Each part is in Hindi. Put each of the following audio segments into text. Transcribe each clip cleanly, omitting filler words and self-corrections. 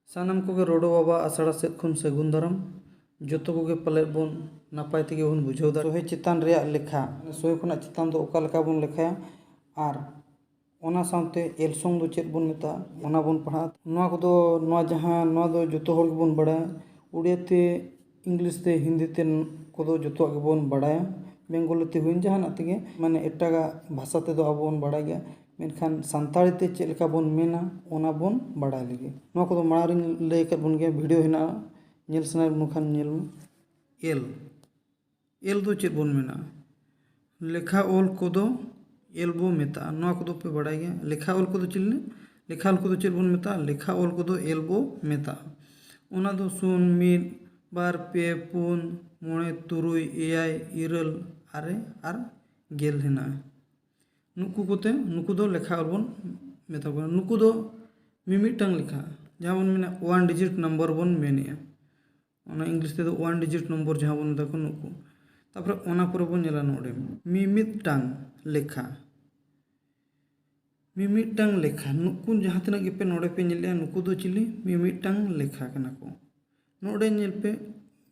सानाम कोगे रोडो बाबा आसड़ा सेद खन सगुन दाराम जोतो कोगे पले बन नापाय तेगे बन बुझाव दा सोहे चितान रेया लेखा सोहे खना चितान दो ओका लेखा बन लेखाया आर ओना साउते एलसोंग दो चेद बन मेता ओना बन पढ़ा नोआ कोदो नोआ जहां नोआ दो जोतो होड़ बन बड़ा उड़िया ते इंग्लिश ते हिंदी ते कोदो जोतो के बन बड़ाया बेंगोली ते हुइन जहां तेगे माने एटागा भाषा ते दो आबो बन बड़ा गया मेनखान सानताड़ी ते चेद लेखा बन मेना ओना बन बड़ा लगे नोआ कोदो मारिन लay kat बन गया वीडियो हिना नेल सनाय मुखान नेल एल एल दो चेद बन मेना लेखा ओल कोदो एल बो मेता नोआ कोदो पे बड़ा गया लेखा ओल कोदो चिलने लेखा ओल कोदो चेद बन मेता लेखा ओल कोदो एल बो मेता ओना दो सुन मिद बार पे पुन मोणे तुरुई एयाय इरल आरे आर गेल हिना नुकु कोते नुकु दो लेखा ओल बन मेता को नुकु दो मिमिटang लेखा जहां बन मेना 1 डिजिट नंबर बन मेनिया ओना इंग्लिश ते दो 1 डिजिट नंबर जहां बन मेता को नुकु तापर ओना पर बन नेला नोडे मिमिटang लेखा मिमिटang लेखा नुकु जहां तना गे पे नोडे पे नेले नुकु दो चिली मिमिटang लेखा कना को नोडे नेल पे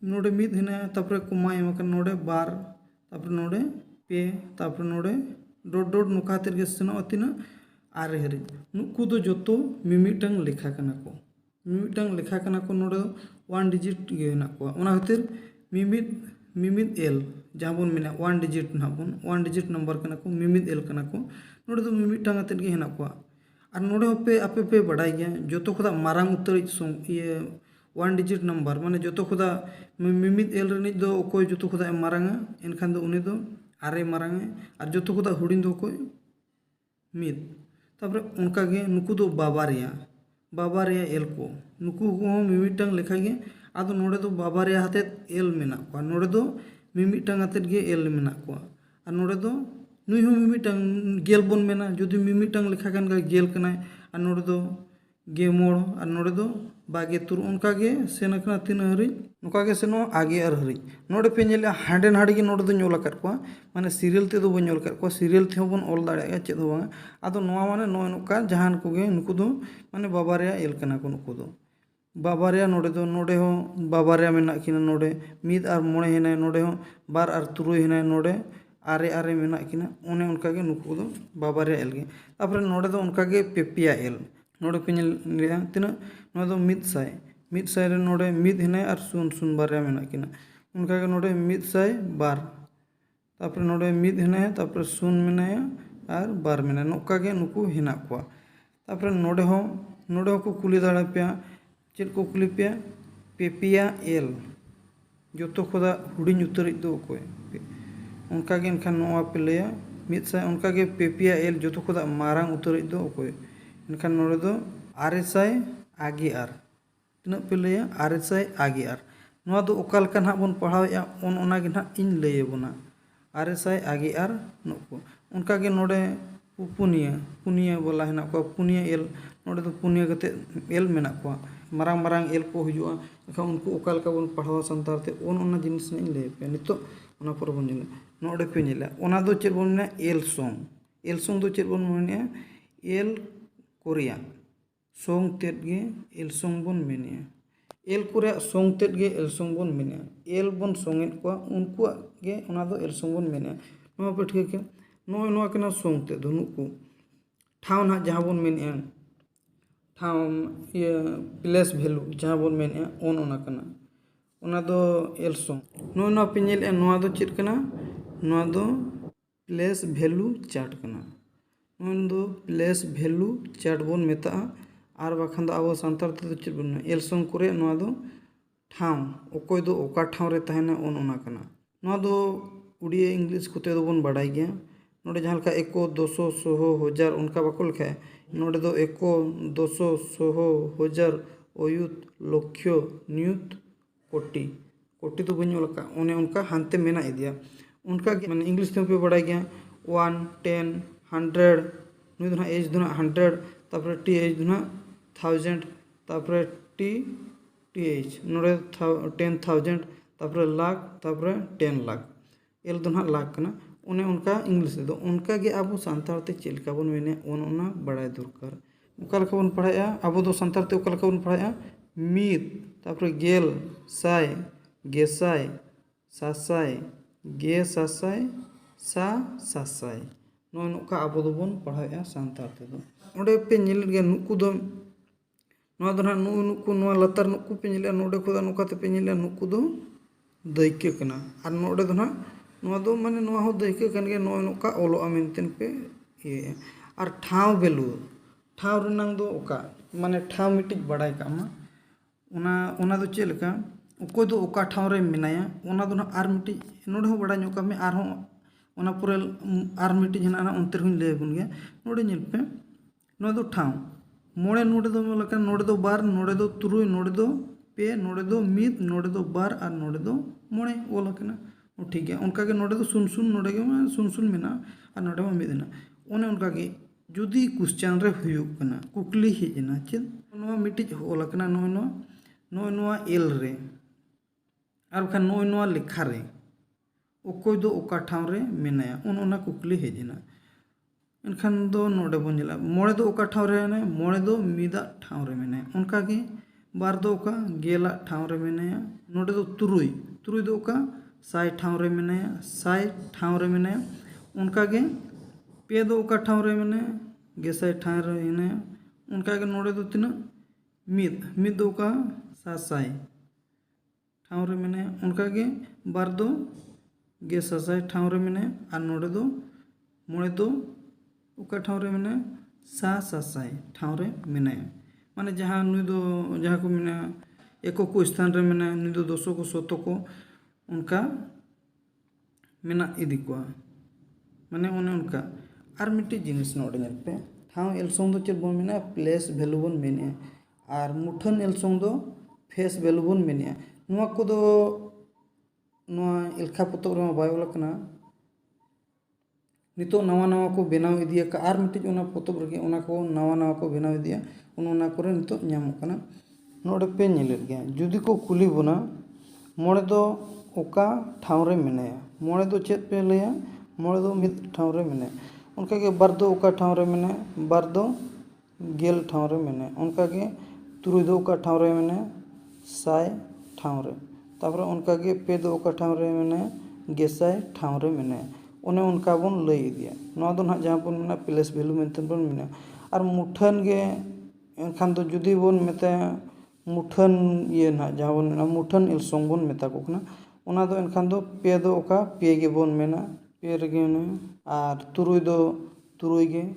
नोडे मिद हिना तापर कुमा एमका नोडे बार तापर नोडे पे तापर नोडे डॉट डॉट नुका तेर गे सनो अतिना आरे हरि नुकु दो जोतो मिमिटang लेखा कना को मिमिटang लेखा कना को नोडे 1 डिजिट गे ना को ओना खातिर मिमिद एल जहां बन मेना 1 डिजिट ना बन 1 डिजिट नंबर कना को मिमिद एल कना को नोडे दो मिमिटang अतेर गे हेना को और नोडे पे आपे पे बड़ाई गया जोतो खुदा मारांग उतर ये 1 डिजिट नंबर माने जोतो खुदा मिमिद एल रनि दो कोई जोतो खुदा मारांगा एनखान दो उनी दो आरे मारांगे और जोतो खुदा हुडिन दो कोई मिद तापर उनका गे नुकु दो बाबारिया एल को नुकु को मिमिटang लेखा गे आदो नोडे दो बाबारिया हाते एल मेना को नोडे दो मिमिटang हाते गे एल मेना को और नोडे दो नुई हो मिमिटang गेल बन मेना जदि मिमिटang लेखा कान गा गेल कनाय और नोडे दो गे मोड़ और नोडे दो बागे तुर उनका गे सेनकना तीन हरि नुका गे सेनो आगे और हरि नोडे पे नेले हांडे नाडे गे नोडे दो नोल कर को माने सीरियल ते दो बन नोल कर को सीरियल थे बन ऑल दाड़े चेद हो बांगा आदो नोआ माने नो नुका जहान को गे नुकु दो माने बाबारिया एल कना को नुकु दो बाबारिया नोडे हो बाबारिया मेना किना नोडे मिद और मोणे हेना नोडे हो बार और तुरुई हेना नोडे आरे आरे मेना किना ओने उनका गे नुकु दो बाबारिया एल गे तापर नोडे दो उनका गे पेपिया एल नोडे पे नेलिया तिना नोडे दो मिद साय रे नोडे मिद हेना और सुन सुन बारिया मेना किना उनका गे नोडे मिद साय बार तापर नोडे मिद हेना तापर सुन मेनाया और बार मेना नोका गे नुकु हेना को तापर नोडे हो को कुली दाड़ा पे चेद को कुली पे पेपिया एल जोतो खुदा हुडिन उतर दो कोई उनका गे इनखान नोआ पे लेया मिद साय उनका गे पेपिया एल जोतो खुदा मारांग उतर दो कोई इनखान नोडे दो आरेसाय आगे आर तना पे लेया आरेसाय आगे आर नोआ दो ओका लेका ना बन पढ़ावेया ओना गे ना इन लय बना आरेसाय आगे आर नुकु उनका गे नोडे पुनिया बोला हेना को पुनिया एल नोडे दो पुनिया गते एल मेना को मारांग मारांग एल को हुजुआ एखा उनको ओका लेका बन पढ़ावा संतार ते ओना जिनिस इन लय पे नितो ओना पर बन नेला नोडे पे नेला ओना दो चेद बन ने एल सोंग दो चेद बन ने एल कोरिया सोंग तेद गे एल सोंग बन मेनिया एल कोरिया सोंग तेद गे एल सोंग बन मेनिया एल बन सोंगेत को उनको गे ओना दो एल सोंग बन मेनिया नो पे ठीक है नो कना सोंग ते दो नुकु ठाव ना जहां बन मेनिया ठाव ये प्लेस वैल्यू जहां बन मेनिया ओना कना ओना दो एल सोंग नो पे नेल नो दो चेद कना नो दो प्लेस वैल्यू चार्ट कना नो दो प्लेस वैल्यू चार्ट बन मेता और बाखान दो अब सानतार ते चेद बन एल सोंग करे नो दो ठाव ओकोय दो ओका ठाव रे तहना ओना कना नो दो उड़िया इंग्लिश कोते दो बन बड़ाई गया नोडे जहां का 1 200 100 1000 उनका बाको लिखा नोडे दो 1 200 100 1000 अयुत लक्ष्य नियुत कोटि तो बन लका ओने उनका हानते मेना इदिया उनका माने इंग्लिश ते पे बड़ाई गया 1 10 100 नुई दो एज दो 100 तापर टी एज दो 1000 तापर टी एच नोडे 10000 तापर लाख तापर 10 लाख एल दो लाख कना उन्हें उनका इंग्लिश दो उनका गे अब सानतार ते चेलका बन मेने ओना बड़ाई दरकार ओका लेका बन पढ़ाया अब दो सानतार ते ओका लेका बन पढ़ाया ᱢᱤᱫ ᱛᱟᱯᱚᱨᱮ ᱜᱮᱞ ᱥᱟᱭ ᱜᱮᱥᱟᱭ ᱥᱟᱥᱟᱭ ᱜᱮ ᱥᱟᱥᱟᱭ ᱥᱟᱥᱟᱭ ᱱᱚᱜᱼᱚᱭ ᱱᱚᱝᱠᱟ ᱟᱵᱚ ᱫᱚᱵᱚᱱ ᱯᱟᱲᱦᱟᱣᱮᱫᱼᱟ ᱥᱟᱱᱛᱟᱲ ᱛᱮᱫᱚ᱾ ᱚᱸᱰᱮ ᱯᱮ ᱧᱮᱞᱮᱫ ᱜᱮᱭᱟ ᱱᱩᱠᱩ ᱫᱚ ᱱᱚᱣᱟ ᱫᱚ ᱱᱟᱦᱟᱜ ᱱᱩᱠᱩ ᱱᱚᱣᱟ ᱞᱟᱛᱟᱨ ᱱᱩᱠᱩ ᱯᱮ ᱧᱮᱞᱮᱫᱼᱟ, ᱱᱚᱰᱮ ᱠᱷᱚᱱ ᱱᱚᱝᱠᱟ ᱛᱮᱯᱮ ᱧᱮᱞᱮᱫᱼᱟ ᱱᱩᱠᱩ ᱫᱚ ᱫᱟᱹᱭᱠᱟᱹ ᱠᱟᱱᱟ, ᱟᱨ ᱱᱚᱰᱮ ᱫᱚ ᱱᱟᱦᱟᱜ ᱱᱚᱣᱟ ᱫᱚ ᱢᱟᱱᱮ ᱱᱚᱣᱟ ᱦᱚᱸ ᱫᱟᱹᱭᱠᱟᱹ ᱠᱟᱱ ᱜᱮᱭᱟ, ᱱᱚᱜᱼᱚᱭ ᱱᱚᱝᱠᱟ ᱚᱞᱚᱜᱼᱟ ᱢᱮᱱᱛᱮ ᱯᱮ ᱤᱭᱟᱹᱭᱟ᱾ ᱟᱨ ᱴᱷᱟᱶ ᱵᱷᱮᱞᱩ, ᱴᱷᱟᱶ ᱨᱮᱱᱟᱝ ᱫᱚ ᱚᱠᱟ ᱢᱟᱱᱮ ᱴᱷᱟᱶ ᱢᱤᱫᱴᱤᱡ ᱵᱟᱲᱟᱭ ᱠᱟᱜ ᱢᱟ, ᱚᱱᱟ ᱫᱚ ᱪᱮᱫ ᱞᱮᱠᱟ ᱚᱠᱚᱭ ᱫᱚ ᱚᱠᱟ ᱴᱷᱟᱶ ᱨᱮ ᱢᱮᱱᱟᱭᱟ ᱚᱱᱟ ᱫᱚ ᱱᱟᱦᱟᱜ ᱟᱨ ᱢᱤᱫᱴᱤᱡ ᱱᱚᱰᱮ ᱦᱚᱸ ᱵᱟᱲᱟᱭ ᱧᱚᱜ ᱠᱟᱜ ᱢᱮ, ᱟᱨᱦᱚᱸ ᱚᱱᱟ ᱯᱚᱨᱮ ᱟᱨ ᱢᱤᱫᱴᱤᱡ ᱦᱮᱱᱟᱜᱼᱟ ᱚᱱᱛᱮ ᱨᱮᱦᱚᱸᱧ ᱞᱟᱹᱭ ᱟᱵᱚᱱ ᱜᱮᱭᱟ᱾ ᱱᱚᱰᱮ ᱧᱮᱞ ᱯᱮ ᱱᱚᱣᱟ ᱫᱚ ᱴᱷᱟᱶ ᱢᱚᱬᱮ, ᱱᱚᱰᱮ ᱫᱚ ᱞᱮᱠᱟ ᱱᱚᱰᱮ ᱫᱚ ᱵᱟᱨ, ᱱᱚᱰᱮ ᱫᱚ ᱛᱩᱨᱩᱭ, ᱱᱚᱰᱮ ᱫᱚ ᱯᱮ, ᱱᱚᱰᱮ ᱫᱚ ᱢᱤᱫ, ᱱᱚᱰᱮ ᱫᱚ ᱵᱟᱨ, ᱟᱨ ᱱᱚᱰᱮ ᱫᱚ ᱢᱚᱬᱮ ᱚᱞ ᱟᱠᱟᱱᱟ᱾ ᱴᱷᱤक ᱜᱮᱭᱟ, ᱚᱱᱠᱟᱜᱮ ᱱᱚᱰᱮ ᱫᱚ ᱥᱩᱱ ᱥᱩᱱ, ᱱᱚᱰᱮ ᱜᱮ ᱥᱩᱱ ᱥᱩᱱ ᱢᱮᱱᱟᱜᱼᱟ, ᱟᱨ ᱱᱚᱰᱮ ᱢᱟ ᱢᱤᱫ ᱦᱮᱱᱟᱜᱼᱟ᱾ ᱚᱱᱮ ᱚᱱᱠᱟᱜᱮ ᱡᱩᱫᱤ ᱠᱩᱥᱪᱟᱱ ᱨᱮ ᱦᱩᱭᱩᱜ ᱠᱟᱱᱟ, ᱠᱩᱠᱞᱤ ᱦᱮᱡ ᱮᱱᱟ ᱪᱮᱫ ᱱᱚᱣᱟ ᱢᱤᱫᱴᱤᱡ ᱚᱞ ᱟᱠᱟᱱᱟ ᱱᱚᱜᱼᱚᱭ ᱱᱚᱣᱟ ᱮᱞ ᱨᱮ, ᱟᱨ ᱵᱟᱠᱷᱟᱱ ᱱᱚᱜᱼᱚᱭ ᱱᱚᱣᱟ ᱞᱮᱠᱷᱟ ᱨᱮ ᱚᱠᱚᱭ ᱫᱚ ᱚᱠᱟ ᱴᱷᱟᱶ ᱨᱮ ᱢᱮᱱᱟᱭᱟ, ᱚᱱᱟ ᱠᱩᱠᱞᱤ ᱦᱮᱡ ᱮᱱᱟ᱾ ᱮᱱᱠᱷᱟन ᱫᱚ ᱱᱚᱰᱮ ᱵᱚᱱ ᱧᱮᱞᱟ ᱢᱚᱬᱮ ᱫᱚ ᱚᱠᱟ ᱴᱷᱟᱶ ᱨᱮ ᱢᱮᱱᱟᱭᱟ, ᱢᱚᱬᱮ ᱫᱚ ᱢᱤᱫᱟᱜ ᱴᱷᱟᱶ ᱨᱮ ᱢᱮᱱᱟᱭᱟ᱾ ᱚᱱᱠᱟᱜᱮ ᱵᱟᱨ ᱫᱚ ᱚᱠᱟ ᱜᱮᱞᱟᱜ ᱴᱷᱟᱶ ᱨᱮ ᱢᱮᱱᱟᱭᱟ, ᱱᱚᱰᱮ ᱫᱚ ᱛᱩᱨᱩᱭ ᱫᱚ ᱚᱠᱟ ᱥᱟᱭ ᱴᱷᱟᱶ ᱨᱮ ᱢᱮᱱᱟᱭᱟ, ᱥᱟᱭ ᱴᱷᱟᱶ ᱨᱮ ᱢᱮᱱᱟᱭᱟ᱾ ᱚᱱᱠᱟᱜᱮ ᱯᱮ ᱫᱚ ᱚᱠᱟ ᱴᱷᱟᱶ ᱨᱮ ᱢᱮᱱᱟᱭᱟ, ᱜᱮᱥᱟᱭ ᱴᱷᱟᱶ ᱨᱮ ᱢᱮᱱᱟᱭᱟ᱾ ᱚᱱᱠᱟᱜᱮ ᱱᱚᱰᱮ ᱫᱚ ᱛᱤᱱᱟᱹᱜ ᱢᱤᱫ ᱫᱚ ᱚᱠᱟ ᱥᱟᱥᱟᱭ ᱴᱷᱟᱶ ᱨᱮ ᱢᱮᱱᱟᱭᱟ᱾ ᱚᱱᱠᱟᱜᱮ ᱵᱟᱨ ᱫᱚ ᱜᱮ ᱥᱟᱥᱟᱭ ᱴᱷᱟᱶ ᱨᱮ ᱢᱮᱱᱟᱭᱟ, ᱟᱨ ᱱᱚᱰᱮ ᱫᱚ ᱢᱚᱬᱮ ᱫᱚ ᱚᱠᱟ ᱴᱷᱟᱶ ᱨᱮ ᱢᱮᱱᱟᱭᱟ, ᱥᱟᱥᱟᱭ ᱴᱷᱟᱶ ᱨᱮ ᱢᱮᱱᱟᱭᱟ᱾ ᱢᱟᱱᱮ ᱡᱟᱦᱟᱸ ᱱᱩᱭ ᱫᱚ ᱡᱟᱦᱟᱸ ᱠᱚ ᱢᱮᱱᱟ ᱮᱠᱚᱠᱚ ᱥᱛᱷᱟᱱ ᱨᱮ ᱢᱮᱱᱟᱭᱟ, ᱱᱩᱭ ᱫᱚ ᱫᱚᱥᱚᱠᱚ ᱥᱚᱛᱚᱠᱚ ᱚᱱᱠᱟ ᱢᱮᱱᱟᱜ ᱤᱫᱤ ᱠᱚᱣᱟ, ᱢᱟᱱᱮ ᱚᱱᱮ ᱚᱱᱠᱟ᱾ ᱟᱨ ᱢᱤᱫᱴᱤᱡ ᱡᱤᱱᱤᱥ ᱱᱚᱰᱮ ᱧᱮᱞ ᱯᱮ, ᱴᱷᱟᱶ ᱮᱞᱥᱚᱝ ᱫᱚ ᱪᱮᱫ ᱵᱚᱱ ᱢᱮᱱᱟ, ᱯᱞᱮᱥ ᱵᱷᱮᱞᱩ ᱵᱚᱱ ᱢᱮᱱᱮᱜᱼᱟ, ᱟᱨ ᱢᱩᱴᱷᱟᱹᱱ ᱮᱞᱥᱚᱝ ᱫᱚ ᱯᱷᱮᱥ ᱵᱷᱮᱞᱩ ᱵᱚᱱ ᱢᱮᱱᱮᱜᱼᱟ᱾ ᱱᱚᱣᱟ ᱠᱚᱫᱚ ᱱᱚᱣᱟ ᱮᱞᱠᱷᱟ ᱯᱚᱛᱚᱵ ᱨᱮᱢᱟ ᱵᱟᱭ ᱚᱞ ᱟᱠᱟᱱᱟ, ᱱᱤᱛᱚᱜ ᱱᱟᱣᱟ ᱠᱚ ᱵᱮᱱᱟᱣ ᱤᱫᱤᱭᱟᱠᱟᱜᱼᱟ, ᱟᱨ ᱢᱤᱫᱴᱤᱡ ᱚᱱᱟ ᱯᱚᱛᱚᱵ ᱨᱮᱜᱮ ᱚᱱᱟ ᱠᱚ ᱱᱟᱣᱟ ᱠᱚ ᱵᱮᱱᱟᱣ ᱤᱫᱤᱭᱟ, ᱚᱱᱟ ᱠᱚᱨᱮ ᱱᱤᱛᱚᱜ ᱧᱟᱢᱚᱜ ᱠᱟᱱᱟ᱾ ᱱᱚᱰᱮ ᱯᱮ ᱧᱮᱞᱮᱫ ᱜᱮᱭᱟ, ᱡᱩᱫᱤ ᱠᱚ ᱠᱩᱞᱤ ᱵᱚᱱᱟ ᱢᱚᱬᱮ ᱫᱚ ᱚᱠᱟ ᱴᱷᱟᱶ ᱨᱮ ᱢᱮᱱᱟᱭᱟ, ᱢᱚᱬᱮ ᱫᱚ ᱪᱮᱫ ᱯᱮ ᱞᱟᱹᱭᱟ, ᱢᱚᱬᱮ ᱫᱚ ᱢᱤᱫ ᱴᱷᱟᱶ ᱨᱮ ᱢᱮᱱᱟᱭᱟ᱾ ᱚᱱᱠᱟᱜᱮ ᱵᱟᱨ ᱫᱚ ᱚᱠᱟ ᱴᱷᱟᱶ ᱨᱮ ᱢᱮᱱᱟᱭᱟ, ᱵᱟᱨ ᱫᱚ ᱜᱮᱞ ᱴᱷᱟᱶ ᱨᱮ ᱢᱮᱱᱟᱭᱟ᱾ ᱚᱱᱠᱟᱜᱮ ᱛᱩᱨᱩᱭ ᱫᱚ ᱚᱠᱟ ᱴᱷᱟᱶ ᱨᱮ ᱢᱮᱱᱟᱭᱟ, ᱥᱟᱭ ᱴᱷᱟᱶ ᱨᱮ᱾ ᱛᱟᱨᱯᱚᱨᱮ ᱚᱱᱠᱟᱜᱮ ᱯᱮ ᱫᱚ ᱚᱠᱟ ᱴᱷᱟᱶ ᱨᱮ ᱢᱮᱱᱟᱭᱟ, ᱜᱮᱥᱟᱭ ᱴᱷᱟᱶ ᱨᱮ ᱢᱮᱱᱟᱭᱟ᱾ ᱚᱱᱮ ᱚᱱᱠᱟ ᱵᱚᱱ ᱞᱟᱹᱭ ᱤᱫᱤᱭᱟ᱾ ᱱᱚᱣᱟ ᱫᱚ ᱱᱟᱦᱟᱜ ᱡᱟᱦᱟᱸ ᱵᱚᱱ ᱢᱮᱱᱟ ᱯᱞᱮᱥ ᱵᱷᱮᱞᱩ ᱢᱮᱱᱛᱮ ᱵᱚᱱ ᱢᱮᱱᱟ᱾ ᱟᱨ ᱢᱩᱴᱷᱟᱹᱱ ᱜᱮ ᱮᱱᱠᱷᱟᱱ ᱫᱚ ᱡᱩᱫᱤ ᱵᱚᱱ ᱢᱮᱛᱟᱭᱟ ᱢᱩᱴᱷᱟᱹᱱ ᱱᱟᱦᱟᱜ ᱡᱟᱦᱟᱸ ᱵᱚᱱ ᱢᱮᱱᱟ ᱢᱩᱴᱷᱟᱹᱱ ᱮᱞᱥᱚᱝ ᱵᱚᱱ ᱢᱮᱛᱟ ᱠᱚ ᱠᱟᱱᱟ, ᱚᱱᱟ ᱫᱚ ᱮᱱᱠᱷᱟᱱ ᱫᱚ ᱯᱮ ᱫᱚ ᱚᱠᱟ ᱯᱮ ᱜᱮᱵᱚᱱ ᱢᱮᱱᱟ, ᱯᱮ ᱨᱮᱜᱮ ᱢᱮᱱᱟᱭᱟ᱾ ᱟᱨ ᱛᱩᱨᱩᱭ ᱫᱚ ᱛᱩᱨᱩᱭ ᱜᱮ,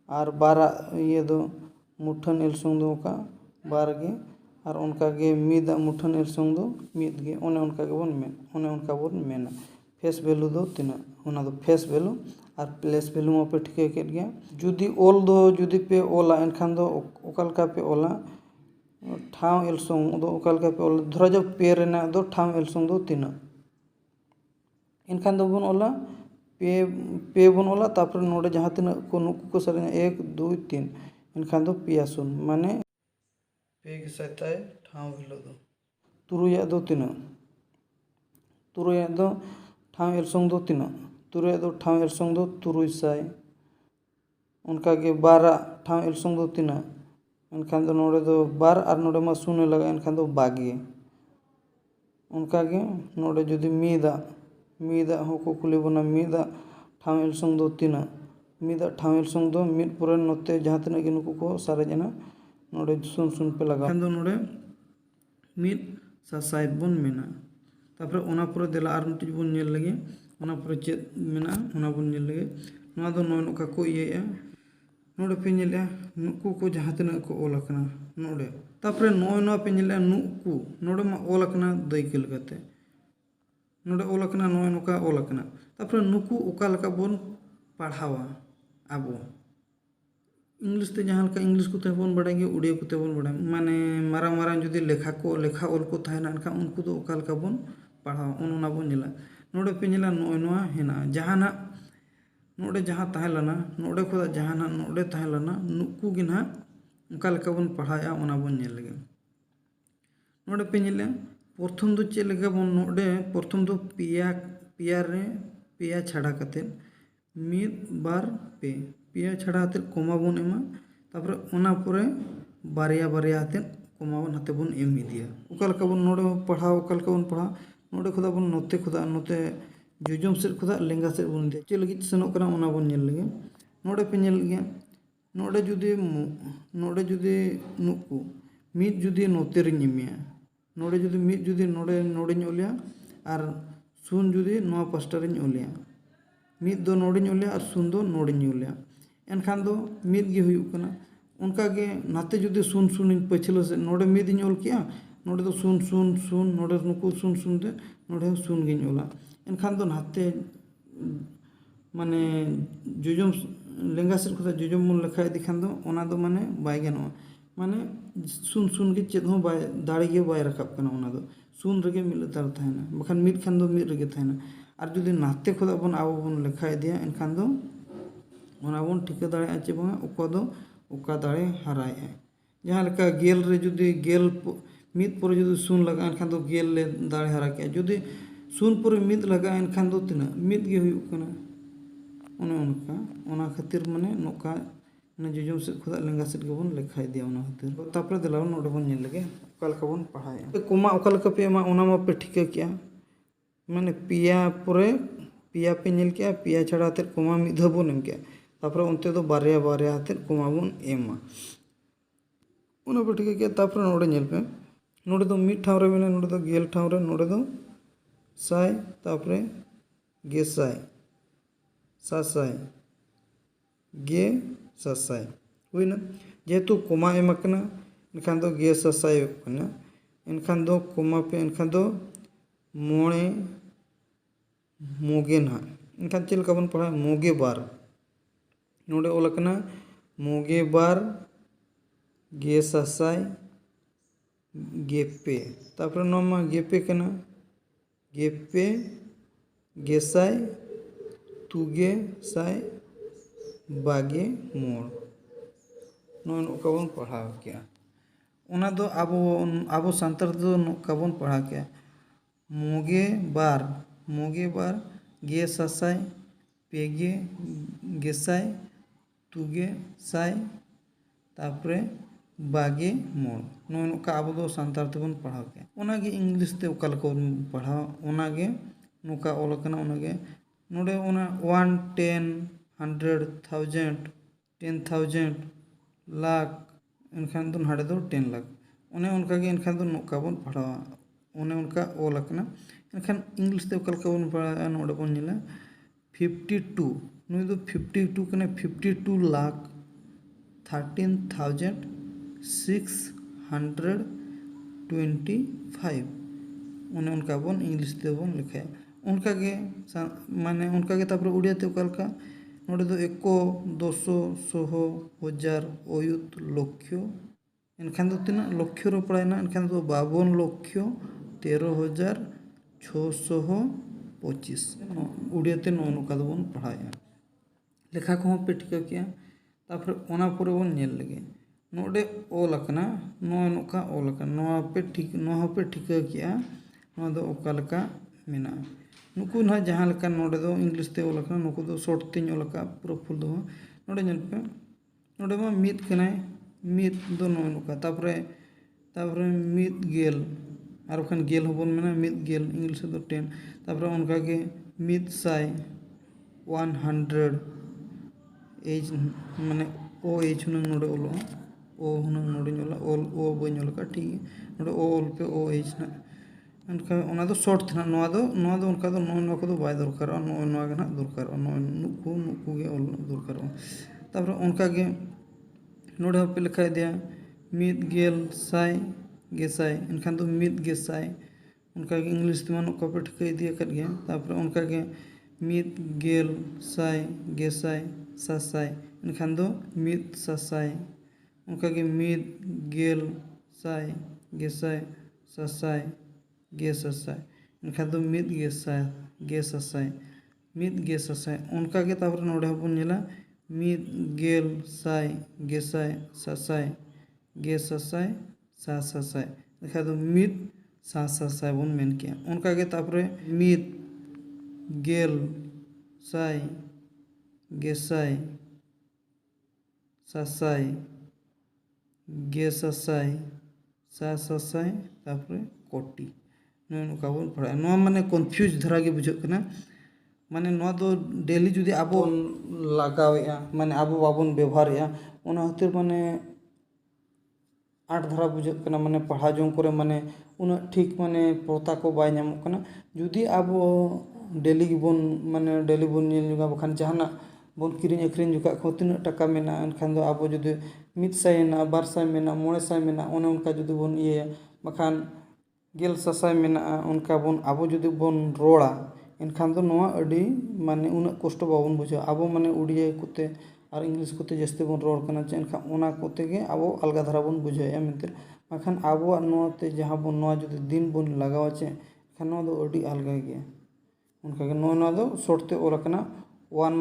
ᱟᱨ ᱵᱟᱨᱟᱜ ᱫᱚ ᱢᱩᱴᱷᱟᱹᱱ ᱮᱞᱥᱚᱝ ᱫᱚ ᱚᱠᱟ ᱵᱟᱨ ᱜᱮ, ᱟᱨ ᱚᱱᱠᱟᱜᱮ ᱢᱤᱫᱟᱜ ᱢᱩᱴᱷᱟᱹᱱ ᱮᱞᱥᱚᱝ ᱫᱚ ᱢᱤᱫ ᱜᱮ᱾ ᱚᱱᱮ ᱚᱱᱠᱟ ᱜᱮᱵᱚn ᱚᱱᱠᱟ ᱵᱚᱱ ᱢᱮᱱᱟ᱾ ᱯᱷᱮᱥ ᱵᱷᱮᱞᱩ ᱫᱚ ᱛᱤᱱᱟᱹᱜ, ᱚᱱᱟ ᱫᱚ ᱯᱷᱮᱥ ভ্যালু, আর প্লেস ভ্যালু মাপে ঠিকই কেট গিয়া। যদি অল দো যদি পে ওলা এনখান দো ওকা লেকা পে ওলা ᱴᱷᱟᱶ ᱮᱞᱥᱚᱝ ᱫᱚ ᱚᱠᱟ ᱞᱮᱠᱟ ᱯᱮ ᱚᱞᱟ, ᱫᱷᱚᱨᱟ ᱡᱟᱣ ᱯᱮ ᱨᱮᱱᱟᱜ ᱫᱚ ᱴᱷᱟᱶ ᱮᱞᱥᱚᱝ ᱫᱚ ᱛᱤᱱᱟᱹᱜ, ᱮᱱᱠᱷᱟन ᱫᱚ ᱵᱚᱱ ᱚᱞᱟ ᱯᱮ ᱵᱚᱱ ᱚᱞᱟ, ᱛᱟᱨᱯᱚᱨᱮ ᱱᱚᱰᱮ ᱡᱟᱦᱟᱸ ᱛᱤᱱᱟᱹᱜ ᱠᱚ ᱱᱩᱠᱩ ᱠᱚ ᱥᱟᱨᱮᱡᱟ 1 2 3, ᱮᱱᱠᱷᱟन ᱫᱚ ᱯᱮᱭᱟ ᱥᱩᱱ ᱢᱟᱱᱮ 2,000 ᱛᱟᱭ ᱴᱷᱟᱶ ᱦᱤᱞᱳᱜ ᱫᱚ᱾ ᱛᱩᱨᱩᱭᱟᱜ ᱫᱚ ᱛᱤᱱᱟᱹᱜ, ᱛᱩᱨᱩᱭᱟᱜ ᱫᱚ ᱴᱷᱟᱶ ᱮᱞᱥᱚᱝ ᱫᱚ ᱛᱤᱱᱟᱹᱜ, ᱛᱩᱨᱩᱭᱟᱜ ᱫᱚ ᱴᱷᱟᱶ ᱮᱞᱥᱚᱝ ᱫᱚ 300। ᱚᱱᱠᱟᱜᱮ ᱵᱟᱨᱟᱜ ᱴᱷᱟᱶ ᱮᱞᱥᱚᱝ ᱫᱚ ᱛᱤᱱᱟᱹᱜ, एनखान दो नोड़े दो बार और नोड़े मा शून्य लगा एनखान दो बागे। उनकागे नोड़े जुदी मीदा हो को कुली बना मीदा ठाव एलसोंग दो तीना मीदा ठाव एलसोंग दो मीद पुरे नोते जहाँ तक कि नुकु को सारे जना नोड़े सुन सुन पे लगा एनखान दो नोड़े मीद सासाइद बन मेना। तापर ओना पुरे देला आर मिटिज बन नेल लगे ओना पुरे चेद मेना ओना बन नेल लगे नोआ दो नोय नोका को इये नोड़े पे नेले नुकु को जहाँ तक को ओल अकना नोड़े तापर नोय नोआ पे नेले नुकु नोड़े मा ओल अकना दैकिल गते नोड़े ओल अकना नोय नोका ओल अकना तापर नुकु ओका लका बन पढ़ावा आबो इंग्लिश ते जहाँ लका इंग्लिश को ते बन बड़ाएंगे उड़िया को ते बन बड़ा माने मारा मारा जुदी लेखा ओल को थायना अनका उनको दो ओका लका बन पढ़ावा ओना बन नेला नोड़े पे नेला नोय नोआ हेना जहाँ ना नोड़े जहाँ ताहेलना नोड़े खुदा जहाँ ना नोड़े ताहेलना नुकु गे ना ओका लका बन पढ़ाया ओना बन नेल लगे नोड़े पे नेले प्रथम दो चे लगा बन नोड़े प्रथम दो पिया छाड़ा कते मीद बार पिया छाड़ा हते कोमा बन एमा तापर ओना पुरे बारिया बारिया हते कोमा बन हाते बन एम इदिया ओका लेका बन नोडे पढ़ाओ ओका लेका बन पढ़ा नोडे खुदा बन नोते खुदा नोते जुजुम सेट खुदा लेंगा सेट बन दे चे लगी सेनोक कना ओना बन नेल लगे नोडे पे नेल गया नोडे जुदी नुकु मीत जुदी नोते रे निमिया नोडे जुदी मीत जुदी नोडे ओलिया और सुन जुदी नोआ पास्टा रे ओलिया मीत दो नोडे ओलिया और सुन दो नोडे ओलिया एनखान दो मीत गे हुयुक कना उनका के नाते जुदी सुन सुन पछलो से नोडे मीत ओल किया नोडे दो सुन सुन सुन नोडे नुकु सुन सुन दे नोडे सुन गे ओला एनखान दो नाते माने जुजुम लेंगा सेट खुदा जुजुम मन लेखा इदी खान दो ओना दो माने बाय गनो माने सुन सुन के चेद हो बाय दाड़ी गे बाय रखाब कना ओना दो सुन रगे मिल तार थायना बखान मीत खान दो मीत रगे थायना और जुदी नाते खुदा बन आबो बन लेखा इदिया एनखान दो ओना बन ठिका दाड़े आचे बंगा ओका दो ओका दाड़े हराए जहाँ लेका गेल रे जुदी गेल मीत पर जुदी सुन लगा एनखान दो गेल ले दाड़े हरा के जुदी सुन पर मीत लगा एनखान दो तिना मीत गे हुयुक कना ओने उनका ओना खातिर माने नोका ने जुजुम से खुदा लेंगा सेट के बन लेखा दिया ओना खातिर तापर देलाव नोडे बन नेल लगे ओका लेका बन पढ़ाया कोमा ओका लेका पे मा ओना मा पे ठिका किया माने पिया परे पिया पे नेल किया पिया छाड़ा हाते कोमा मिद धा बन एम किया तापर उनते दो बारया बारया हाते कोमा बन एमा ओना पे ठिका किया तापर नोडे नेल पे नोडे दो मिड ठाव रे मेना नोडे दो गेल ठाव रे नोडे दो साय तापर गेसाय सासाय गे सासाय हुईना जेहेतु कोमा एम कना एनखान दो गे सासाय कना एनखान दो कोमा पे एनखान दो मोणे मोगे ना एनखान चेल का बन पढ़ा मोगे बार नोडे ओला कना मोगे बार गे सासाय गेपे तापर नोमा गेपे कना गेपे गेसाय तुगे साय बागे मोड़ नोन ओका बन पढ़ा किया ओना दो आबो सांतार दो नोका बन पढ़ा किया मोगे बार गे सासाय पेगे गेसाय तुगे साय तापरे बागे मोड़ नोन ओका आबो दो सांतार दो बन पढ़ा किया ओना गे इंग्लिश ते ओका लेका बन पढ़ा ओना गे नोका ओल कना ओना गे नोडे ओना 1 10 100 1000 10,000 लाख एनखान दो नाड़े दो 10 लाख ओने उनका गे एनखान दो नोका बन पढ़ावा ओने उनका ओल कना एनखान इंग्लिश ते ओका लेका बन पढ़ा नोडे बन नेला 52 नुई दो 52 कने 52 लाख 13,625 ओने उनका बन इंग्लिश ते बन लिखाया उनका के माने उनका के तापर उड़िया ते ओका लेका नोडे दो 1 200 100 1000 अयुत लक्ष्य एनखान दो तिना लक्ष्य रो पड़ायना एनखान दो 52 लक्ष 13,625 उड़िया ते नो नोका दो बन पढ़ाया लेखा को पे ठिका किया तापर ओना पुरे बन नेल लगे नोडे ओल कना नो नोका ओल कना नो पे ठिका किया नो दो ओका लेका मेना नुकु ना जहाँ लेका नोडे दो इंग्लिश ते ओल कना नुकु दो शॉर्ट ते ओल का पूरा फुल दो नोडे नेल पे नोडे मा मीत कनाय मीत दो नो नोका तापरे मीत गेल और खान गेल होबन मेना मीत गेल इंग्लिश दो 10 तापरे उनका के मीत साय 100 एज माने ओ एज हुनंग नोडे ओलो ओ हुनंग नोडे ओला ओल ओ बन ओल का ठीक नोडे ओल पे ओ एज ना उनका ओना दो शॉर्ट था नोआ दो उनका दो नो को दो बाय दरकार नो गे ना दरकार नो नुकु गे ओल दरकार तापर उनका गे नोडे पे लिखा दिया मीत गेल साय गेसाय एनखान दो मीत गेसाय उनका गे इंग्लिश ते मानो कॉपी ठिका दिया कर गया तापर उनका गे मीत गेल साय गेसाय सासाय एनखान दो मीत सासाय उनका गे मीत गेल साय गेसाय सासाय गे सासाय एनखान दो मीत गेसाय गे सासाय मीत गे सासाय उनका गे तापर नोडे बन नेला मीत गेल साय गेसाय सासाय गे सासाय सासाय एनखान दो मीत सासाय बन मेन किया उनका गे तापरे मीत गेल साय गेसाय सासाय गे सासाय ᱥᱟᱥᱟᱥᱟᱭ ᱛᱟᱯᱚᱨᱮ ᱠᱳᱴᱤ ᱱᱚᱜᱼᱚ ᱱᱚᱝᱠᱟ ᱵᱚᱱ ᱯᱟᱲᱦᱟᱜᱼᱟ। ᱱᱚᱣᱟ ᱢᱟᱱᱮ ᱠᱚᱱᱯᱷᱤᱭᱩᱡᱽ ᱫᱷᱟᱨᱟ ᱜᱮ ᱵᱩᱡᱷᱟᱹᱜ ᱠᱟᱱᱟ। ᱢᱟᱱᱮ ᱱᱚᱣᱟ ᱫᱚ ᱰᱮᱞᱤ ᱡᱩᱫᱤ ᱟᱵᱚ ᱞᱟᱜᱟᱣᱮᱜᱼᱟ ᱢᱟᱱᱮ ᱟᱵᱚ ᱵᱟᱵᱚᱱ ᱵᱮᱵᱚᱦᱟᱨᱮᱜᱼᱟ ᱚᱱᱟ ᱠᱷᱟᱹᱛᱤᱨ ᱢᱟᱱᱮ ᱟᱸᱴ ᱫᱷᱟᱨᱟ ᱵᱩᱡᱷᱟᱹᱜ ᱠᱟᱱᱟ। ᱢᱟᱱᱮ ᱯᱟᱲᱦᱟᱣ ᱡᱚᱝ ᱠᱚᱨᱮ ᱢᱟᱱᱮ ᱩᱱᱟᱹᱜ ᱴᱷᱤᱠ ᱢᱟᱱᱮ ᱯᱚᱲᱛᱟ ᱠᱚ ᱵᱟᱭ ᱧᱟᱢᱚᱜ ᱠᱟᱱᱟ। ᱡᱩᱫᱤ ᱟᱵᱚ ᱰᱮᱞᱤ ᱜᱮᱵᱚᱱ ᱢᱟᱱᱮ ᱰᱮᱞᱤ ᱵᱚᱱ ᱧᱮᱞ ᱧᱚᱜᱟ ᱵᱟᱠᱷᱟᱱ ᱡᱟᱦᱟᱱᱟᱜ ᱵᱚᱱ ᱠᱤᱨᱤᱧ ᱟᱹᱠᱷᱨᱤᱧ ᱡᱚᱠᱷᱟᱡ ᱦᱚᱸ ᱛᱤᱱᱟᱹᱜ ᱴᱟᱠᱟ ᱢᱮᱱᱟᱜᱼᱟ ᱮᱱᱠᱷᱟᱱ ᱫᱚ ᱟᱵᱚ ᱡᱩᱫᱤ 100 ᱢᱮᱱᱟᱜᱼᱟ 200 ᱢᱮᱱᱟᱜᱼᱟ 500 ᱢᱮᱱᱟᱜᱼᱟ ᱚᱱᱮ ᱚᱱᱠᱟ ᱡᱩᱫᱤ ᱵᱚᱱ ᱤᱭᱟᱹᱭᱟ ᱵᱟᱠᱷᱟᱱ 10,000 ᱢᱮᱱᱟᱜᱼᱟ ᱚᱱᱠᱟ ᱵᱚᱱ ᱟᱵᱚ ᱡᱩᱫᱤ ᱵᱚᱱ ᱨᱚᱲᱟ ᱮᱱᱠᱷᱟन ᱫᱚ ᱱᱚᱣᱟ ᱟᱹᱰᱤ ᱢᱟᱱᱮ ᱩᱱᱟᱹᱜ ᱠᱚᱥᱴᱚ ᱵᱟᱵᱚᱱ ᱵᱩᱡᱷᱟᱹᱣᱟ। ᱟᱵᱚ ᱢᱟᱱᱮ ᱩᱲᱤᱭᱟ ᱠᱚᱛᱮ ᱟᱨ ᱤᱝᱞᱤᱥ ᱠᱚᱛᱮ ᱡᱟᱹᱥᱛᱤ ᱵᱚᱱ ᱨᱚᱲ ᱠᱟᱱᱟ ᱪᱮ ᱮᱱᱠᱷᱟᱱ ᱚᱱᱟ ᱠᱚᱛᱮ ᱜᱮ ᱟᱵᱚ ᱟᱞᱜᱟ ᱫᱷᱟᱨᱟ ᱵᱚᱱ ᱵᱩᱡᱷᱟᱹᱣᱮᱜᱼᱟ ᱢᱮᱱᱛᱮ ᱵᱟᱠᱷᱟᱱ ᱟᱵᱚᱣᱟᱜ ᱱᱚᱣᱟᱛᱮ ᱡᱟᱦᱟᱸ ᱵᱚᱱ ᱱᱚᱣᱟ ᱡᱩᱫᱤ ᱫᱤᱱ ᱵᱚᱱ ᱞᱟᱜᱟᱣᱟ ᱪᱮ ᱮᱱᱠᱷᱟन ᱱᱚᱣᱟ ᱫᱚ ᱟᱹᱰᱤ ᱟᱞᱜᱟ ᱜᱮᱭᱟ। ᱚᱱᱠᱟᱜᱮ ᱱᱚᱣᱟ ᱫᱚ ᱥᱚᱨᱴ ᱛᱮ ᱚᱞ ᱟᱠᱟᱱᱟ 1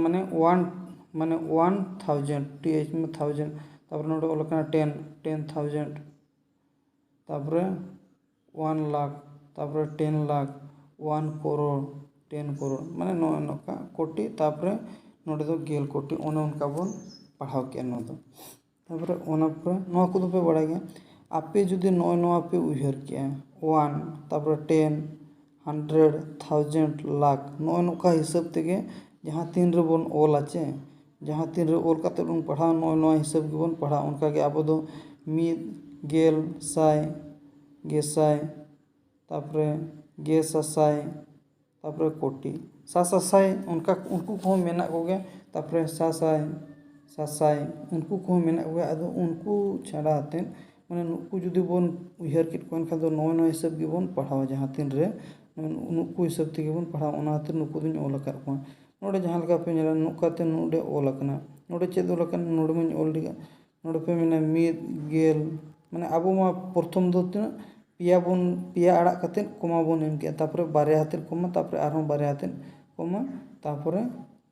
ᱢᱟᱱᱮ 1000 th में 1000 তারপরে নোট অল আকানা 10,000 তারপরে 1 লাখ তারপরে 10 লাখ 1 करोड़ 10 करोड़ माने नौका कोटि तारपरे नोडे दो गेल कोटि ओने उनका बोन पढ़ाव के नो दो तारपरे ओना पे नोआ को पे बड़ा गया आपे जुदि नोआ पे उहर के 1 तारपरे 10 100 1000 लाख नोआ नोका हिसाब तेगे जहाँ तीन रे बोन ओल आचे जहाँ तीन रे ओल काते बोन पढ़ाव नोआ हिसाब के बोन पढ़ाव उनका के आबो दो मिद गेल साय गेसाय तारपरे गेसासाय तारपरे कोटि सासासाय उनका उनको को मेना कोगे तारपरे सासाय उनको को मेना कोगे आदो उनको छाड़ा आते माने नुकु जुदी बोन उहर किट कोन खादो नोआ हिसाब के बोन पढ़ाव जहाँ तीन रे नुकु हिसाब ते बोन पढ़ाव ओना खातिर नुकु दुन ओल आकाद को नोडे जहाँ लगा पे नेला नुकाते नोडे ओल आकना नोडे चेद ओल आकना नोडे मन ओल दिगा नोडे पे मेना मिद गेल माने आबो मा प्रथम दो पिया आड़ा कते कोमा बोन एम के तारपरे बारे हातिर कोमा तारपरे आरहों बारे हातिर कोमा तारपरे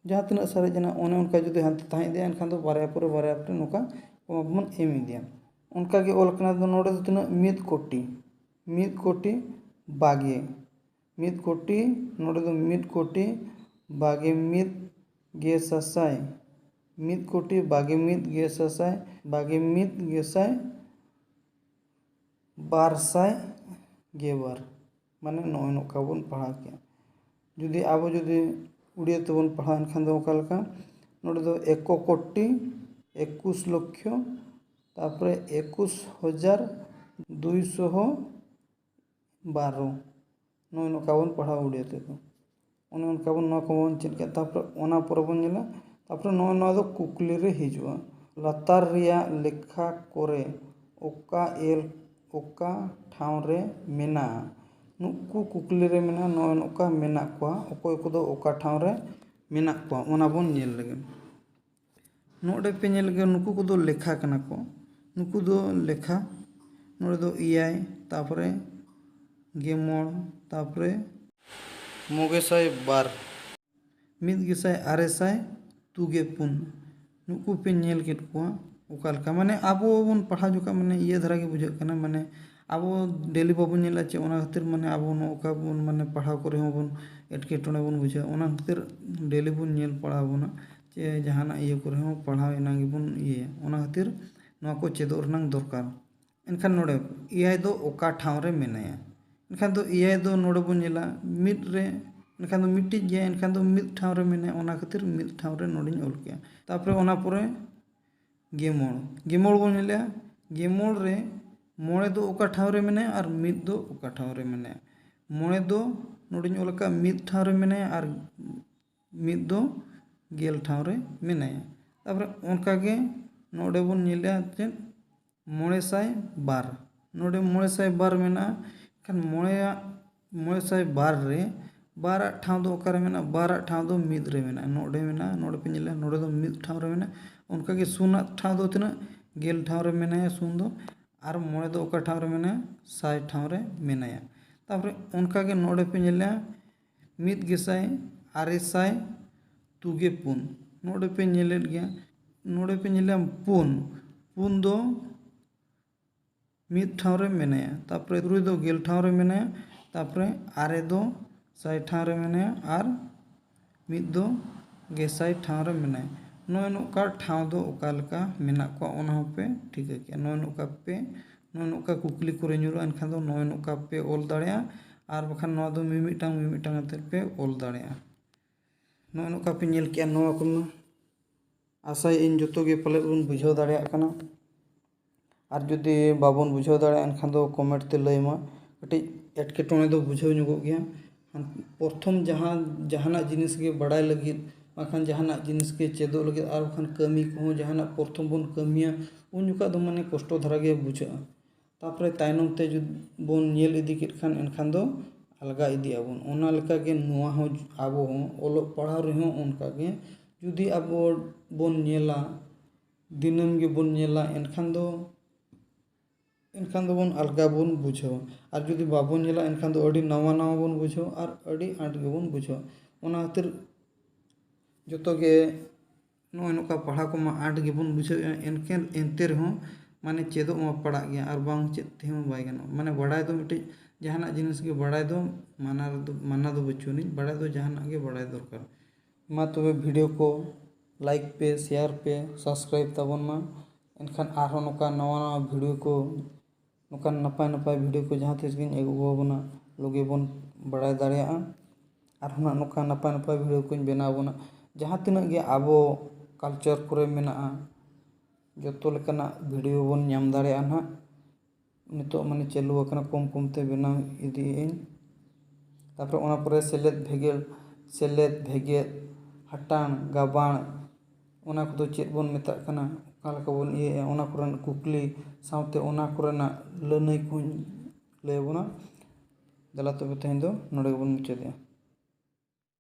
जहाँ तिना सारे जना ओने उनका जुदि हांते ताहें दे एनखान दो बारे परे नुका कोमा बोन एम दिया उनका के ओल कना दो नोडे तिना 1 कोटि बागे 1 कोटि नोडे दो 1 कोटि बागे 1 गेसासाय 1 कोटि बागे 1 गेसासाय बागे 1 गेसाय 200 गेबार माने नोय नोका बोन पढ़ा के जुदी आबो जुदी उड़िया ते बोन पढ़ा एनखान दो ओका लका नोडे दो 1 कोटि 21 लक्ष तारपरे 21,212 नोय नोका बोन पढ़ा उड़िया ते दो ओने उनका बोन नो को बोन चेक के तारपरे ओना पर बोन नेला तारपरे नो दो कुकली रे हिजुआ लातार रिया लेखा करे ओका एल ओका ठाव रे मेना नुकु कुकली रे मेना नो नोका मेना को ओकोय को दो ओका ठाव रे मेना को ओना बोन नेल लगे नोडे पे नेल लगे नुकु को दो लेखा कना को नुकु दो लेखा नोडे दो इयाय तारपरे गेमोड़ तारपरे मोगेसाय बार 1,600 नुकु पे नेल केट को ओकालका माने आबो बोन पढ़ा जोका माने ये धरा के बुझे कना माने आबो डेली बाबू नेला चे ओना खातिर माने आबो नोका बोन माने पढ़ाव करे हो बोन एटकेटोने बोन बुझे ओना खातिर डेली बोन नेल पढ़ा बोना चे जहाना ये करे हो पढ़ाव एनांगे बोन ये ओना खातिर नोआ को चेदो रनांग दरकार एनखान नोडे इयाय दो ओका ठाव रे मेनाया एनखान दो इयाय दो नोडे बोन नेला मिड रे एनखान दो मिट्टी जे एनखान दो मिड ठाव रे मेनाया ओना खातिर मिड ठाव रे नोडिन ओल के तारपरे ओना परे गेमोड़ बोन नेला गेमोड़ रे मोड़े दो ओका ठाव रे मेनाया और मिद दो ओका ठाव रे मेनाया मोड़े दो नोडिन ओल का मिद ठाव रे मेनाया और मिद दो गेल ठाव रे मेनाया तारपरे ओनका के नोडे बोन नेला चे 902 नोडे 902 मेना खान 902 रे 12 ठाव दो ओका रे मेना 12 ठाव दो मिद रे मेना नोडे पे नेला नोडे दो मिद ठाव रे मेना उनका के सुना ठाव दो तना गेल ठाव रे मेनाया सुन दो और मोड़े दो ओका ठाव रे मेना 100 ठाव रे मेनाया तारपरे उनका के नोडे पे नेला 1,924 नोडे पे नेलेट गया नोडे पे नेला पुन दो मिद ठाव रे मेनाया तारपरे तुरुई दो गेल ठाव रे मेनाया तारपरे आरे दो 100 ठाव रे मेनाया और मिद दो गेसाय ठाव रे मेनाया नोय नोका ठाव दो ओका लका मेना को ओना पे ठीक है क्या नोय नोका पे ᱱᱚᱜᱼᱚᱭ ᱱᱚᱝᱠᱟ ᱠᱩᱠᱞᱤ ᱠᱚᱨᱮ ᱧᱩᱨᱩᱜᱼᱟ, ᱮᱱᱠᱷᱟᱱ ᱫᱚ ᱱᱚᱜᱼᱚᱭ ᱱᱚᱝᱠᱟ ᱯᱮ ᱚᱞ ᱫᱟᱲᱮᱭᱟᱜᱼᱟ ᱟᱨ ᱵᱟᱠᱷᱟᱱ ᱱᱚᱣᱟ ᱫᱚ ᱢᱤᱢᱤᱫᱴᱟᱝ ᱟᱛᱮᱫ ᱯᱮ ᱚᱞ ᱫᱟᱲᱮᱭᱟᱜᱼᱟ। ᱱᱚᱜᱼᱚᱭ ᱱᱚᱝᱠᱟ ᱯᱮ ᱧᱮᱞ ᱠᱮᱜᱼᱟ ᱱᱚᱣᱟ ᱠᱚᱢᱟ, ᱟᱥᱟᱭᱟᱹᱧ ᱡᱚᱛᱚ ᱜᱮ ᱯᱟᱞᱮᱫ ᱵᱚᱱ ᱵᱩᱡᱷᱟᱹᱣ ᱫᱟᱲᱮᱭᱟᱜ ᱠᱟᱱᱟ। ᱟᱨ ᱡᱩᱫᱤ ᱵᱟᱵᱚᱱ ᱵᱩᱡᱷᱟᱹᱣ ᱫᱟᱲᱮᱭᱟᱜᱼᱟ ᱮᱱᱠᱷᱟन ᱫᱚ ᱠᱚᱢᱮᱱᱴ ᱛᱮ ᱞᱟᱹᱭ ᱢᱟ, ᱠᱟᱹᱴᱤᱡ ᱮᱴᱠᱮᱴᱚᱬᱮ ᱫᱚ ᱵᱩᱡᱷᱟᱹᱣ ᱧᱚᱜᱚᱜ ᱜᱮᱭᱟ। ᱯᱨᱚᱛᱷᱚᱢ ᱡᱟᱦᱟᱱᱟᱜ ᱡᱤᱱᱤᱥ ᱜᱮ ᱵᱟᱲᱟᱭ ᱞᱟᱹᱜᱤᱫ ᱵᱟᱠᱷᱟᱱ ᱡᱟᱦᱟᱱᱟᱜ ᱡᱤᱱᱤᱥ ᱜᱮ ᱪᱮᱫᱚᱜ ᱞᱟᱹᱜᱤᱫ ᱟᱨ ᱵᱟᱠᱷᱟᱱ ᱠᱟᱹᱢᱤ ᱠᱚᱦᱚᱸ ᱡᱟᱦᱟᱱᱟᱜ ᱯᱨᱚᱛᱷᱚᱢ ᱵᱚᱱ ᱠᱟᱹᱢᱤᱭᱟ ᱩᱱ ᱡᱚᱠᱷᱚᱱ ᱫᱚ ᱢᱟᱱᱮ ᱠᱚᱥᱴᱚ ᱫᱷᱟᱨᱟ ᱜᱮ ᱵᱩᱡᱷᱟᱹᱜᱼᱟ। ᱛᱟᱯᱚᱨᱮ ᱛᱟᱭᱱᱚᱢ ᱛᱮ ᱡᱩᱫᱤ ᱵᱚᱱ ᱧᱮᱞ ᱤᱫᱤ ᱠᱮᱫ ᱠᱷᱟᱱ ᱮᱱᱠᱷᱟᱱ ᱫᱚ ᱟᱞᱜᱟ ᱤᱫᱤᱜ ᱟᱵᱚᱱ। ᱚᱱᱟ ᱞᱮᱠᱟᱜᱮ ᱱᱚᱣᱟ ᱦᱚᱸ ᱟᱵᱚ ᱦᱚᱸ ᱚᱞᱚᱜ ᱯᱟᱲᱦᱟᱣ ᱨᱮᱦᱚᱸ ᱚᱱᱠᱟᱜᱮ ᱡᱩᱫᱤ ᱟᱵᱚ ᱵᱚᱱ ᱧᱮᱞᱟ, ᱫᱤᱱᱟᱹᱢ ᱜᱮᱵᱚᱱ ᱧᱮᱞᱟ ᱮᱱᱠᱷᱟᱱ ᱫᱚᱵᱚᱱ ᱟᱞᱜᱟ ᱵᱚᱱ ᱵᱩᱡᱷᱟᱹᱣᱟ। ᱟᱨ ᱡᱩᱫᱤ ᱵᱟᱵᱚᱱ ᱧᱮᱞᱟ ᱮᱱᱠᱷᱟᱱ ᱫᱚ ᱟᱹᱰᱤ ᱱᱟᱣᱟ ᱵᱚᱱ ᱵᱩᱡᱷᱟᱹᱣᱟ ᱟᱨ ᱟᱹᱰᱤ ᱟᱸᱴ ᱜᱮᱵᱚᱱ ᱵᱩᱡᱷᱟᱹᱣᱟ। ᱚᱱᱟ ᱠᱷᱟᱹᱛᱤᱨ ᱡᱚᱛᱚ ᱜᱮ ᱱᱚᱜᱼᱚᱭ ᱱᱚᱝᱠᱟ ᱯᱟᱲᱦᱟᱣ ᱠᱚᱢᱟ ᱟᱸᱴ ᱜᱮᱵᱚᱱ ᱵᱩᱡᱷᱟᱹᱣᱮᱫᱼᱟ, ᱮᱱᱛᱮ ᱨᱮᱦᱚᱸ ᱢᱟᱱᱮ ᱪᱮᱫᱚᱜ ᱢᱟ ᱯᱟᱲᱟᱜ ᱜᱮᱭᱟ ᱟᱨ ᱵᱟᱝ ᱪᱮᱫ ᱛᱮᱦᱚᱸ ᱵᱟᱭ ᱜᱟᱱᱚᱜᱼᱟ। ᱢᱟᱱᱮ ᱵᱟᱲᱟᱭ ᱫᱚ ᱢᱤᱫᱴᱤᱡ ᱡᱟᱦᱟᱱᱟᱜ ᱡᱤᱱᱤᱥ ᱜᱮ ᱵᱟᱲᱟᱭ ᱫᱚ ᱢᱟᱱᱟ ᱫᱚ ᱵᱟᱹᱪᱩᱜ ᱟᱹᱱᱤᱡ, ᱵᱟᱲᱟᱭ ᱫᱚ ᱡᱟᱦᱟᱱᱟᱜ ᱜᱮ ᱵᱟᱲᱟᱭ ᱫᱚᱨᱠᱟর। ᱢᱟ ᱛᱚᱵᱮ ᱵᱷᱤᱰᱤᱭᱳ ᱠᱚ ᱞᱟᱭᱤᱠ ᱯᱮ, ᱥᱮᱭᱟᱨ ᱯᱮ, ᱥᱟᱵᱥᱠᱨᱟᱭᱤᱵ ᱛᱟᱵᱚᱱ ᱢᱟ, ᱮᱱᱠᱷᱟᱱ ᱟᱨᱦᱚᱸ ᱱᱚᱝᱠᱟ ᱱᱟᱣᱟ ᱵᱷᱤᱰᱤᱭᱳ ko ᱱᱚᱝᱠᱟᱱ ᱱᱟᱯᱟᱭ ᱵᱷᱤᱰᱤᱭᱳ ko ᱡᱟᱦᱟᱸ ᱛᱤᱥ ᱜᱤᱧ ᱟᱹᱜᱩ ᱟᱵᱚᱱᱟ ᱞᱚᱜᱮ ᱵᱚᱱ ᱵᱟᱲᱟᱭ ᱫᱟᱲᱮᱭᱟᱜᱼᱟ। ᱟᱨᱦᱚᱸ ᱱᱚᱝᱠᱟ ᱱᱟᱯᱟᱭ ᱵᱷᱤᱰᱤᱭᱳ ᱠᱚᱧ ᱵᱮᱱᱟᱣ ᱟᱵᱚᱱᱟ, ᱡᱟᱦᱟᱸ ᱛᱤᱱᱟᱹᱜ ᱜᱮ ᱟᱵᱚ ᱠᱟᱞᱪᱟᱨ ᱠᱚᱨᱮ ᱢᱮᱱᱟᱜᱼᱟ ᱡᱚᱛᱚ ᱞᱮᱠᱟᱱᱟᱜ ᱵᱷᱤᱰᱤᱭᱳ ᱵᱚᱱ ᱧᱟᱢ ᱫᱟᱲᱮᱭᱟᱜᱼᱟ ᱱᱟᱦᱟᱜ। ᱱᱤᱛᱚᱜ ᱢᱟᱱᱮ ᱪᱟᱹᱞᱩ ᱟᱠᱟᱱᱟ, ᱠᱚᱢ ᱛᱮ ᱵᱮᱱᱟᱣ ᱤᱫᱤᱭᱮᱜ ᱟᱹᱧ। ᱛᱟᱯᱚᱨᱮ ᱚᱱᱟ ᱯᱚᱨᱮ ᱥᱮᱞᱮᱫ ᱵᱷᱮᱜᱮᱫ ᱦᱟᱴᱟᱬ ᱜᱟᱵᱟᱬ ᱚᱱᱟ ᱠᱚᱫᱚ ᱪᱮᱫ ᱵᱚᱱ ᱢᱮᱛᱟᱜ ᱠᱟᱱᱟ, ᱚᱠᱟ ᱞᱮᱠᱟ ᱵᱚᱱ ᱤᱭᱟᱹᱭᱟ, ᱚᱱᱟ ᱠᱚᱨᱮᱱᱟᱜ ᱠᱩᱠᱞᱤ ᱥᱟᱶᱛᱮ ᱚᱱᱟ ᱠᱚᱨᱮᱱᱟᱜ ᱞᱟᱹᱱᱟᱹᱭ ᱠᱚᱧ ᱞᱟᱹᱭ ᱟᱵᱚᱱᱟ। ᱫᱮᱞᱟ ᱛᱚᱵᱮ ᱛᱮᱦᱮᱧ ᱫᱚ ᱱᱚᱰᱮ ᱜᱮᱵᱚᱱ ᱢᱩᱪᱟᱹᱫᱮᱜᱼᱟ।